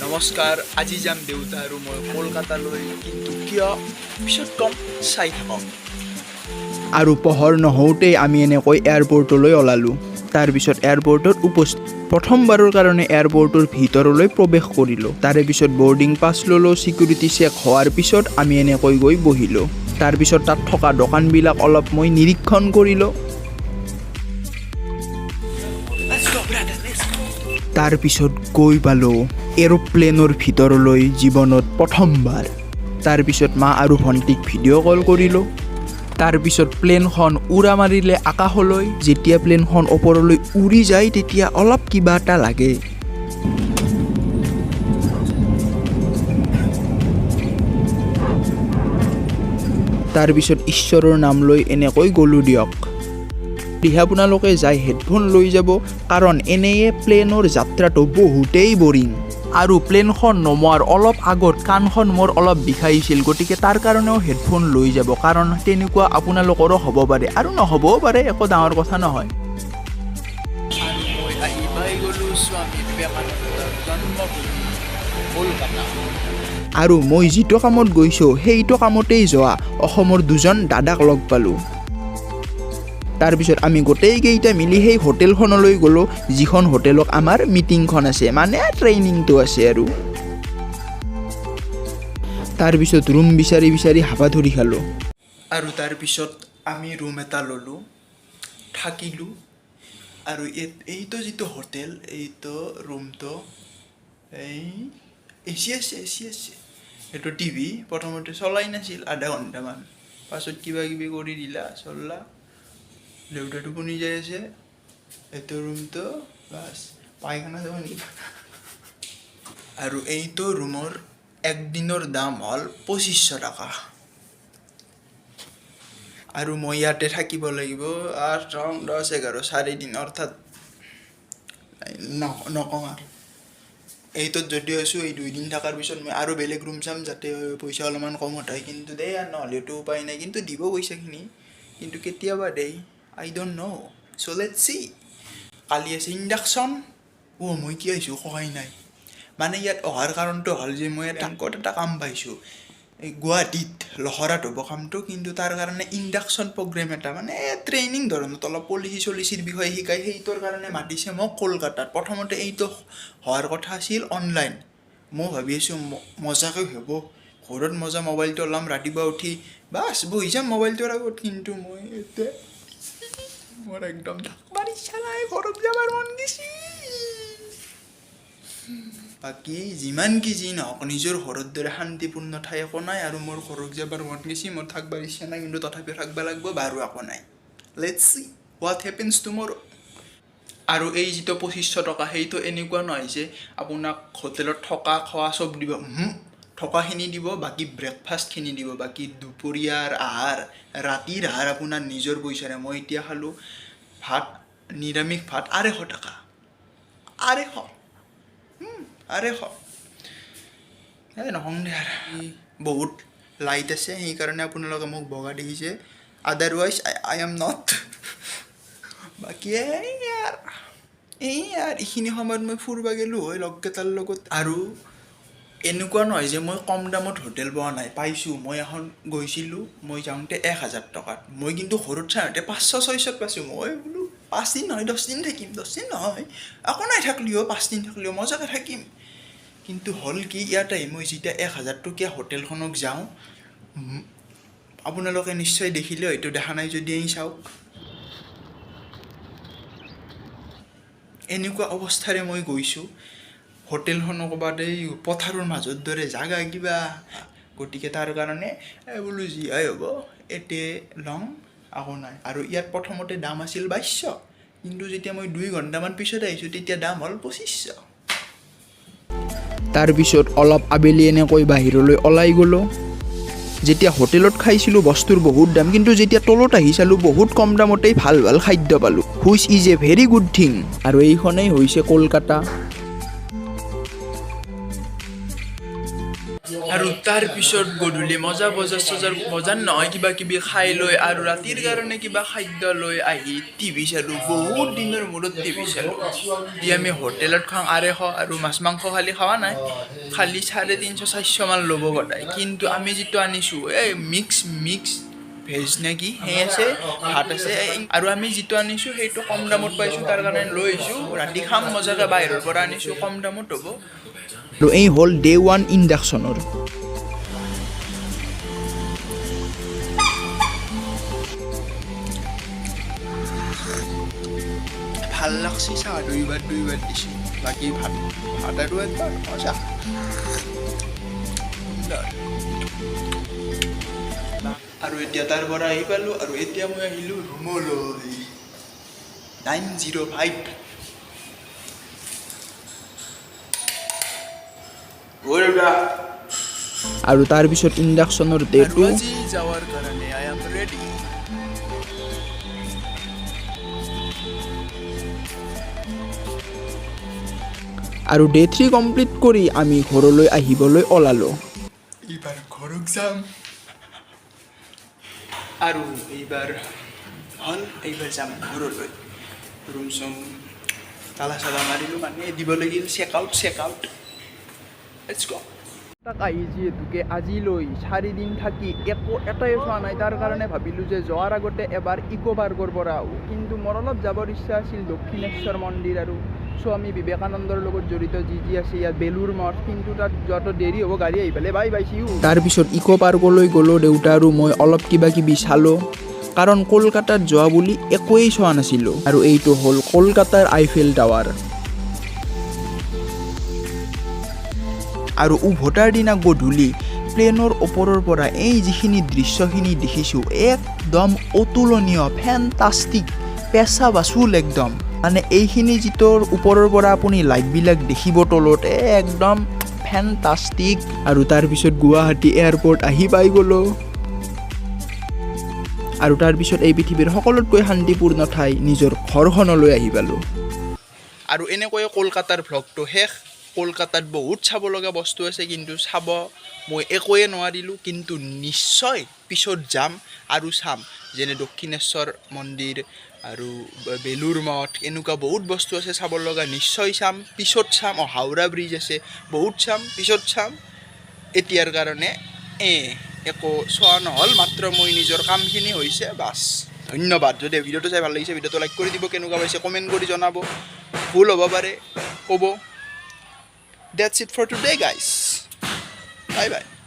নমস্কাৰ, আজি যাম দেউতা আৰু মই কলকাতালৈ, কিন্তু কিয় পিছত কম, চাই থাকক। আৰু পোহৰ নহওঁতেই আমি এনেকৈ এয়াৰপৰ্টলৈ ওলালোঁ। তাৰপিছত এয়াৰপৰ্টত উপস্থিত প্ৰথমবাৰৰ কাৰণে এয়াৰপৰ্টৰ ভিতৰলৈ প্ৰৱেশ কৰিলোঁ। তাৰে পিছত বৰ্ডিং পাছ ল'লোঁ। ছিকিউৰিটি চেক হোৱাৰ পিছত আমি এনেকৈ গৈ বহিলোঁ। তাৰপিছত তাত থকা দোকানবিলাক অলপ মই নিৰীক্ষণ কৰিলোঁ। তাৰপিছত গৈ পালোঁ এৰোপ্লেনৰ ভিতৰলৈ জীৱনত প্ৰথমবাৰ। তাৰপিছত মা আৰু ভণ্টিক ভিডিঅ' কল কৰিলোঁ। তাৰপিছত প্লেনখন উৰা মাৰিলে আকাশলৈ। যেতিয়া প্লেনখন ওপৰলৈ উৰি যায় তেতিয়া অলপ কিবা এটা লাগে। তাৰপিছত ঈশ্বৰৰ নাম লৈ এনেকৈ গ'লোঁ দিয়ক। আপোনালোকে যাই হেডফোন লৈ যাব, কাৰণ এনেয়ে প্লেনৰ যাত্ৰাটো বহুতেই বৰিং। আৰু প্লেনখন নমোৱাৰ অলপ আগত কাণখন মোৰ অলপ বিষাইছিল, গতিকে তাৰ কাৰণেও হেডফোন লৈ যাব, কাৰণ তেনেকুৱা আপোনালোকৰো হ'ব পাৰে আৰু নহ'বও পাৰে, একো ডাঙৰ কথা নহয়। আৰু মই আহি পাই গ'লোঁ স্বামী বিবেকানন্দৰ জন্মভূমি কলকাতা। আৰু মই যিটো কামত গৈছোঁ সেইটো কামতেই যোৱা অসমৰ দুজন দাদাক লগ পালোঁ। তাৰপিছত আমি গোটেইকেইটা মিলি সেই হোটেলখনলৈ গ'লোঁ, যিখন হোটেলত আমাৰ মিটিংখন আছে, মানে ট্ৰেইনিংটো আছে আৰু। তাৰপিছত ৰুম বিচাৰি বিচাৰি হাবাথুৰি খালোঁ। আৰু তাৰপিছত আমি ৰুম এটা ল'লোঁ, থাকিলোঁ। আৰু এইটো যিটো হোটেল, এইটো ৰুমটো এই এচি আছে। এইটো টিভি প্ৰথমতে চলাই নাছিল আধা ঘণ্টামান, পাছত কিবা কিবি কৰি দিলা, চললা। দেউতা টোপনি যাই আছে। এইটো ৰুমটো বাছ পায়খানা যাব নেকি। আৰু এইটো ৰুমৰ একদিনৰ দাম হ'ল 2500 টকা। আৰু মই ইয়াতে থাকিব লাগিব 8, 9, 10, 11, 4 দিন, অৰ্থাৎ নকওঁ আৰু। এইটোত যদি আছোঁ, এই 2 দিন থকাৰ পিছত মই আৰু বেলেগ ৰুম চাম, যাতে পইচা অলপমান কমত হয়। কিন্তু দেই আৰু নহ'লেতো উপায় নাই, কিন্তু দিব পইচাখিনি, কিন্তু কেতিয়াবা দেই, I don't know'. So' let's see. কালি আছে ইণ্ডাকশ্যন। মই কি আহিছোঁ সহায় নাই। মানে ইয়াত অহাৰ কাৰণটো হ'ল যে মই এটা কাম পাইছোঁ, এই গুৱাহাটীত লহৰাত হ'ব কামটো, কিন্তু তাৰ কাৰণে ইণ্ডাকশ্যন প্ৰগ্ৰেম এটা, মানে ট্ৰেইনিং ধৰণত অলপ পলিচিৰ বিষয়ে শিকায়, সেইটোৰ কাৰণে মাতিছে মোক কলকাতাত। প্ৰথমতে এইটো হোৱাৰ কথা আছিল অনলাইন। মই ভাবি আছোঁ মজাকৈ হ'ব, ঘৰত মজা মোবাইলটো ওলাম, ৰাতিপুৱা উঠি বাছ বহি যাম মোবাইলটোৰ আগত। কিন্তু মই এতিয়া মোৰ একদম থাকবাৰ ইচ্ছা নাই, ঘৰত যাবাৰ মন গৈছে। বাকী যিমান কি যি নহওক, নিজৰ ঘৰৰ দৰে শান্তিপূৰ্ণ ঠাই একো নাই। আৰু মোৰ ঘৰত যাবাৰ মন গৈছে, মোৰ থাকবাৰ ইচ্ছা নাই, কিন্তু তথাপিও থাকব লাগিব, বাৰু একো নাই। Let's C what happens টুমৰো। আৰু এই যিটো 2500 টকা, সেইটো এনেকুৱা নহয় যে আপোনাক হোটেলত থকা খোৱা চব দিব। থকাখিনি দিব, বাকী ব্ৰেকফাষ্টখিনি দিব, বাকী দুপৰীয়াৰ আহাৰ, ৰাতিৰ আহাৰ আপোনাৰ নিজৰ পইচাৰে। মই এতিয়া খালোঁ ভাত, নিৰামিষ ভাত, 250 টকা। 250 নকওঁ দে আৰু। বহুত লাইট আছে, সেইকাৰণে আপোনালোকে মোক বগা দেখিছে, আদাৰৱাইজ আই এম নট। বাকী এইখিনি সময়ত মই ফুৰিব গ'লোঁ হয় লগকেইটাৰ লগত। আৰু এনেকুৱা নহয় যে মই কম দামত হোটেল পোৱা নাই, পাইছোঁ। মই এখন গৈছিলোঁ, মই যাওঁতে 1000 টকাত, মই কিন্তু ঘৰত চাওঁতে 500-600 পাইছোঁ। মই বোলো 5 দিন নহয় 10 দিন থাকিম, 10 দিন নহয় একো নাই, থাকলিও 5 দিন থাকলিও মজাকৈ থাকিম। কিন্তু হ'ল কি, ইয়াত আহি মই যেতিয়া 1000 টকীয়া হোটেলখনক যাওঁ, আপোনালোকে নিশ্চয় দেখিলে, হয়তো দেখা নাই যদি এই চাওক। এনেকুৱা অৱস্থাৰে মই গৈছোঁ। হোটেলখনো ক'ৰবাত এই পথাৰৰ মাজৰ দৰে জাগা কিবা, গতিকে তাৰ কাৰণে বোলো যি হয় হ'ব, এতে লওঁ, একো নাই। আৰু ইয়াত প্ৰথমতে দাম আছিল 2200, কিন্তু যেতিয়া মই 2 ঘণ্টামান পিছত আহিছোঁ, তেতিয়া দাম হ'ল 2500। তাৰপিছত অলপ আবেলি এনেকৈ বাহিৰলৈ ওলাই গ'লোঁ। যেতিয়া হোটেলত খাইছিলোঁ বস্তুৰ বহুত দাম, কিন্তু যেতিয়া তলত আহি চালোঁ বহুত কম দামতেই ভাল ভাল খাদ্য পালোঁ, which is a very good thing. আৰু এইখনেই হৈছে কলকাতা। আৰু তাৰ পিছত গধূলি মজা বজাৰ নহয় কিবা কিবি খাই লৈ আৰু ৰাতিৰ কাৰণে কিবা খাদ্য লৈ আহি টিভি চালোঁ বহুত দিনৰ মূৰত টিভি চালোঁ দি আমি হোটেলত খাওঁ 250 আৰু মাছ মাংস খালি খোৱা নাই খালি 350-400 মান ল'ব গদায় কিন্তু আমি যিটো আনিছোঁ এই মিক্স ভেজ নেকি সেই আছে ভাত আছে আৰু আমি যিটো আনিছোঁ সেইটো কম দামত পাইছোঁ তাৰ কাৰণে লৈ আহিছোঁ ৰাতি খাম মজাকৈ বাহিৰৰ পৰা আনিছোঁ কম দামত হ'ব আৰু এই হ'ল ডে 1 ইণ্ডাকশ্যনৰ ভাল লাগছি চাহ দুইবাৰ দিছোঁ বাকী ভাত আৰু একবাৰ মজা আৰু এতিয়া তাৰ পৰা আহি পালোঁ আৰু এতিয়া মই আহিলোঁ ৰুমলৈ 905 আৰু তাৰপিছত ইণ্ডাকশ্যনৰ ডে 2 আজি যাৱাৰ কাৰণে আই এম ৰেডি আৰু ডে 3 কমপ্লিট কৰি আমি ঘৰলৈ আহিবলৈ ওলালোঁ এইবাৰ ঘৰত যাম আৰু এইবাৰ যাম ঘৰলৈ ৰুম চুম তালা চালা মাৰিলোঁ মানে দিব লাগিল চেক আউট লেটছ গ' তাক আহি যিহেতুকে আজিলৈ 4 দিন থাকি এটাই চোৱা নাই তাৰ কাৰণে ভাবিলোঁ যে যোৱাৰ আগতে এবাৰ ইকো পাৰ্কৰ পৰা আহোঁ কিন্তু মোৰ অলপ যাবৰ ইচ্ছা আছিল দক্ষিণেশ্বৰ মন্দিৰ আৰু স্বামী বিবেকানন্দৰ লগত জড়িত যি আছে ইয়াত বেলুৰ মঠ কিন্তু তাত যোৱাটো দেৰি হ'ব গাড়ী আহি পেলাই বাই চিউ তাৰপিছত ইকো পাৰ্কলৈ গ'লোঁ দেউতা আৰু মই অলপ কিবা কিবি চালোঁ কাৰণ কলকাতাত যোৱা বুলি একোৱেই চোৱা নাছিলোঁ আৰু এইটো হ'ল কলকাতাৰ আইফেল টাৱাৰ আৰু উভতাৰ দিনা গধূলি প্লেনৰ ওপৰৰ পৰা এই যিখিনি দৃশ্যখিনি দেখিছোঁ একদম অতুলনীয় ফেণ্টাষ্টিক পেচা বাচুল একদম মানে এইখিনি যিটোৰ ওপৰৰ পৰা আপুনি লাইটবিলাক দেখিব তলত একদম ফেণ্টাষ্টিক আৰু তাৰপিছত গুৱাহাটী এয়াৰপৰ্ট আহি পাই গ'লোঁ আৰু তাৰপিছত এই পৃথিৱীৰ সকলোতকৈ শান্তিপূৰ্ণ ঠাই নিজৰ ঘৰখনলৈ আহি পালোঁ আৰু এনেকৈয়ে কলকাতাৰ ভ্লগটো শেষ কলকাতাত বহুত চাব লগা বস্তু আছে কিন্তু চাব মই একোৱে নোৱাৰিলোঁ কিন্তু নিশ্চয় পিছত যাম আৰু চাম যেনে দক্ষিণেশ্বৰ মন্দিৰ আৰু বেলুৰ মঠ এনেকুৱা বহুত বস্তু আছে চাব লগা নিশ্চয় চাম পিছত চাম হাওৰা ব্ৰিজ আছে বহুত চাম পিছত চাম এতিয়াৰ কাৰণে একো চোৱা নহ'ল মাত্ৰ মই নিজৰ কামখিনি হৈছে বাছ ধন্যবাদ যদি ভিডিঅ'টো চাই ভাল লাগিছে ভিডিঅ'টো লাইক কৰি দিব কেনেকুৱা পাইছে কমেণ্ট কৰি জনাব ভুল হ'ব পাৰে ক'ব That's it for today, guys. Bye bye.